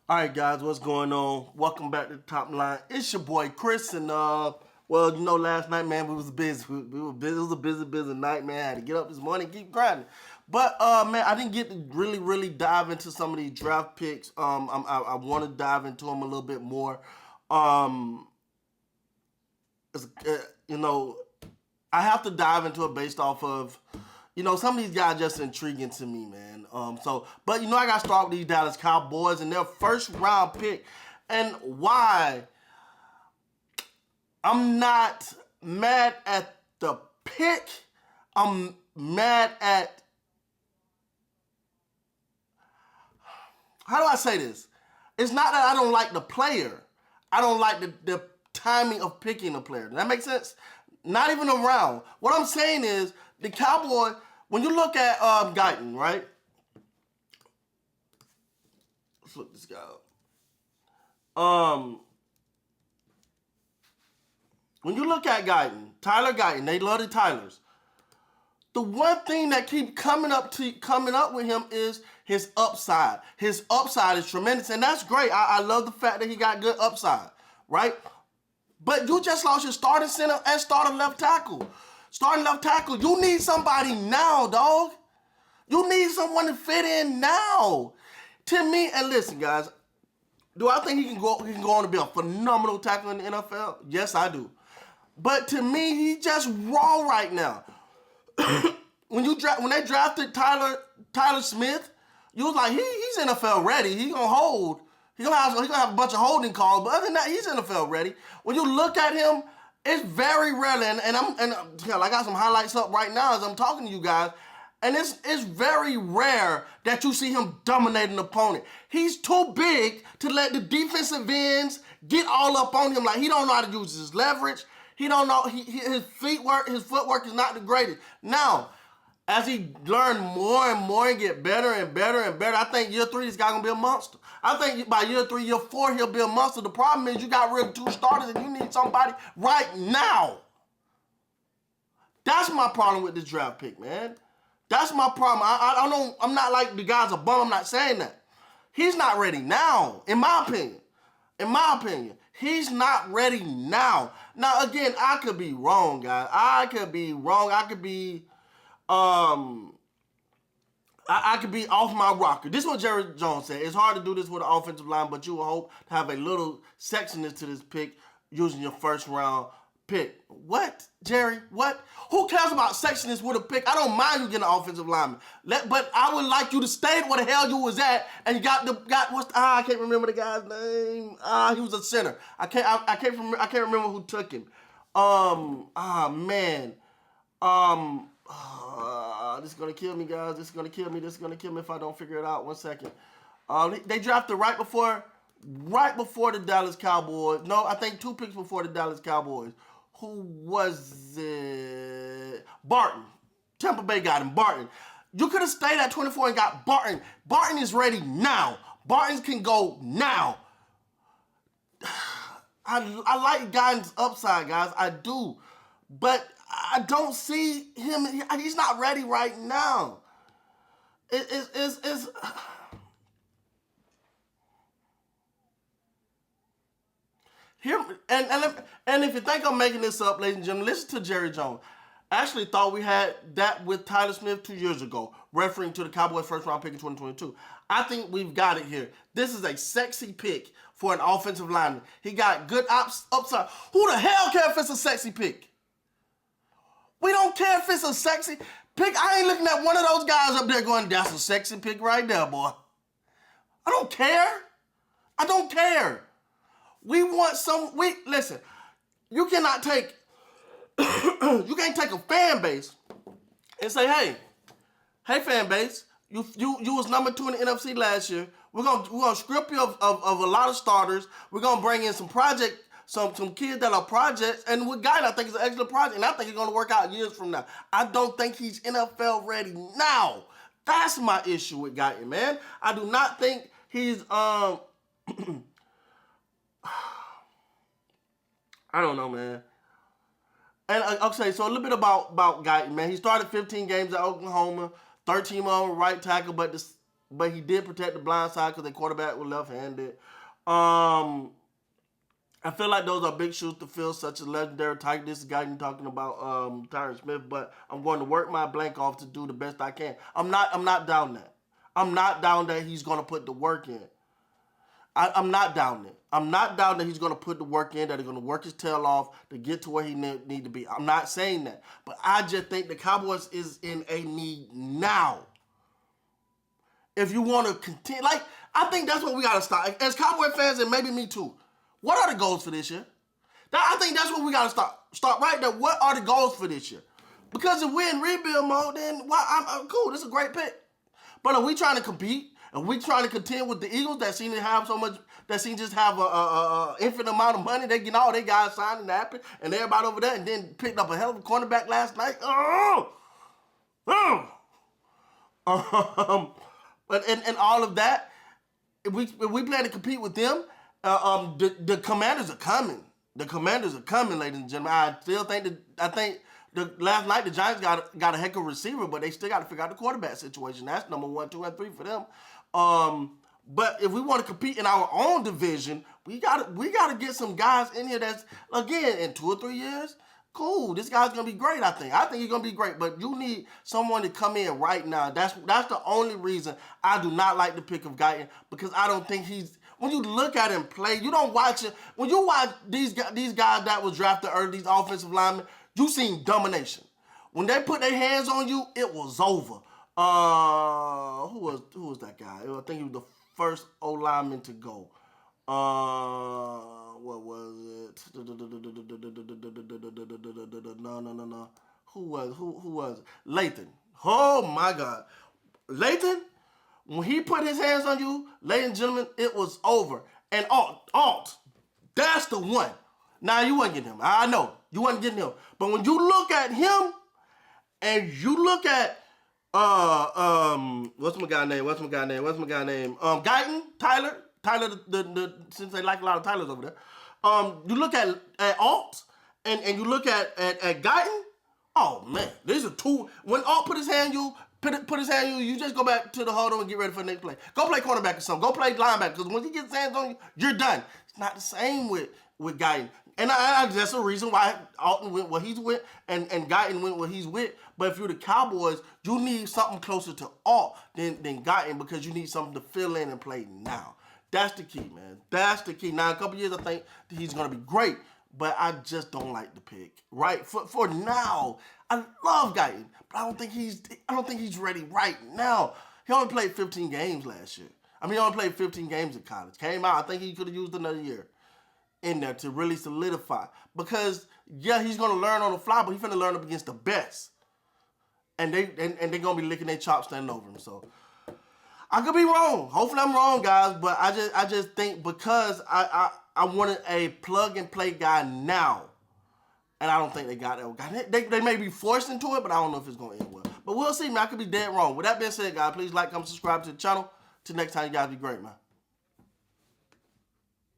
All right, guys, what's going on? Welcome back to the Top Line. It's your boy Chris, and last night, man, we was busy. We were busy. It was a busy night, man. I had to get up this morning, and keep grinding. But man, I didn't get to really dive into some of these draft picks. I want to dive into them a little bit more. Um, it's, uh, you know, I have to dive into it based off of, some of these guys just intriguing to me, man. But I got to start with these Dallas Cowboys and their first round pick, and why I'm not mad at the pick. I'm mad at, how do I say this? It's not that I don't like the player. I don't like the timing of picking the player. Does that make sense? Not even around. What I'm saying is the Cowboy. When you look at Guyton, right? Let's look this guy up. When you look at Guyton, Tyler Guyton, they love the Tylers. The one thing that keeps coming up with him is his upside. His upside is tremendous, and that's great. I love the fact that he got good upside, right? But you just lost your starting center and starting left tackle. Starting left tackle, you need somebody now, dog. You need someone to fit in now. To me, and listen, guys, do I think he can go on to be a phenomenal tackle in the NFL? Yes, I do. But to me, he just raw right now. when they drafted Tyler Smith, you was like, he's NFL ready. He gonna hold. He gonna have a bunch of holding calls, but other than that, he's NFL ready. When you look at him, it's very rare, and I got some highlights up right now as I'm talking to you guys, and it's very rare that you see him dominate an opponent. He's too big to let the defensive ends get all up on him. Like, he don't know how to use his leverage. He don't know his footwork is not the greatest. Now, as he learn more and more and get better and better and better, I think year 3 this guy gonna be a monster. I think by year 3, year 4 he'll be a monster. The problem is you got rid of 2 starters and you need somebody right now. That's my problem with this draft pick, man. That's my problem. I don't. I'm not like the guy's a bum. I'm not saying that. He's not ready now, in my opinion. In my opinion, he's not ready now. Now, again, I could be wrong, guys. I could be wrong. I could be off my rocker. This is what Jerry Jones said. It's hard to do this with an offensive line, but you will hope to have a little sexiness to this pick using your first round pick. What, Jerry? What? Who cares about sexiness with a pick? I don't mind you getting an offensive lineman, but I would like you to stay where the hell you was at, and you I can't remember the guy's name. He was a center. I can't remember who took him. Man. This is gonna kill me, guys. This is gonna kill me if I don't figure it out. 1 second. They drafted right before the Dallas Cowboys. No, I think 2 picks before the Dallas Cowboys. Who was it? Barton. Tampa Bay got him. Barton. You could have stayed at 24 and got Barton. Barton is ready now. Barton can go now. I like Guyton's upside, guys. I do. But I don't see him. He's not ready right now. It's him. And if you think I'm making this up, ladies and gentlemen, listen to Jerry Jones. I actually thought we had that with Tyler Smith 2 years ago, referring to the Cowboys' first round pick in 2022. I think we've got it here. This is a sexy pick for an offensive lineman. He got good upside. Who the hell cares if it's a sexy pick? We don't care if it's a sexy pick. I ain't looking at one of those guys up there going, that's a sexy pick right there, boy. I don't care. I don't care. Listen, you cannot take, you can't take a fan base and say, hey fan base, you was number 2 in the NFC last year. We're gonna strip you of a lot of starters. We're gonna bring in some kids that are projects, and with Guyton, I think it's an excellent project, and I think it's going to work out years from now. I don't think he's NFL ready now. That's my issue with Guyton, man. I do not think he's, I don't know, man. And, okay, so a little bit about Guyton, man. He started 15 games at Oklahoma, 13 on right tackle, but but he did protect the blind side because their quarterback was left-handed. I feel like those are big shoes to fill, such as legendary Tiger. This is Guyton talking about Tyron Smith, but I'm going to work my blank off to do the best I can. I'm not down that. I'm not down that he's going to put the work in. I'm not down it. I'm not down that he's going to put the work in, that he's going to work his tail off to get to where he need to be. I'm not saying that. But I just think the Cowboys is in a need now. If you want to continue, like, I think that's what we got to start. As Cowboy fans, and maybe me too, what are the goals for this year? I think that's what we got to start right there. What are the goals for this year? Because if we're in rebuild mode, then I'm cool. This is a great pick. But are we trying to compete? Are we trying to contend with the Eagles that seem to have so much, that seem to just have a infinite amount of money? They get all their guys signed and happy, and everybody over there, and then picked up a hell of a cornerback last night. But and all of that, if we plan to compete with them, the Commanders are coming. The Commanders are coming, ladies and gentlemen. I think last night the Giants got a heck of a receiver, but they still got to figure out the quarterback situation. That's number 1, 2, and 3 for them. But if we want to compete in our own division, we gotta get some guys in here that's, again, in 2 or 3 years. Cool, this guy's gonna be great. I think he's gonna be great, but you need someone to come in right now. That's the only reason I do not like the pick of Guyton, because I don't think he's. When you look at him play, you don't watch it. When you watch these guys that was drafted early, these offensive linemen, you seen domination. When they put their hands on you, it was over. Who was that guy? I think he was the first O-lineman to go. What was it? No. Who was it? Lathan. Oh my God. Lathan, when he put his hands on you, ladies and gentlemen, it was over. And Alt, that's the one. Now, you wasn't getting him. I know. You wasn't getting him. But when you look at him and you look at what's my guy name? Guyton, Tyler, since they like a lot of Tylers over there. You look at Alt and you look at Guyton. Oh man, these are two. When Alt put his hand on you, put his hand on you, you just go back to the huddle and get ready for the next play. Go play cornerback or something. Go play linebacker, because when he gets his hands on you, you're done. It's not the same with Guyton. And that's the reason why Alton went where he's with and Guyton went where he's with. But if you're the Cowboys, you need something closer to Alt than Guyton, because you need something to fill in and play now. That's the key, man. That's the key. Now, in a couple years, I think he's going to be great, but I just don't like the pick. Right? For now, I love Guyton, but I don't think he's ready right now. He only played 15 games last year. He only played 15 games in college. Came out, I think he could have used another year in there to really solidify. Because, yeah, he's going to learn on the fly, but he's going to learn up against the best. And they're going to be licking their chops standing over him. So, I could be wrong. Hopefully I'm wrong, guys. But I just think, because I wanted a plug-and-play guy now, and I don't think they got that guy. They may be forced into it, but I don't know if it's going to end well. But we'll see, man. I could be dead wrong. With that being said, guys, please like, comment, subscribe to the channel. Till next time, you guys be great, man.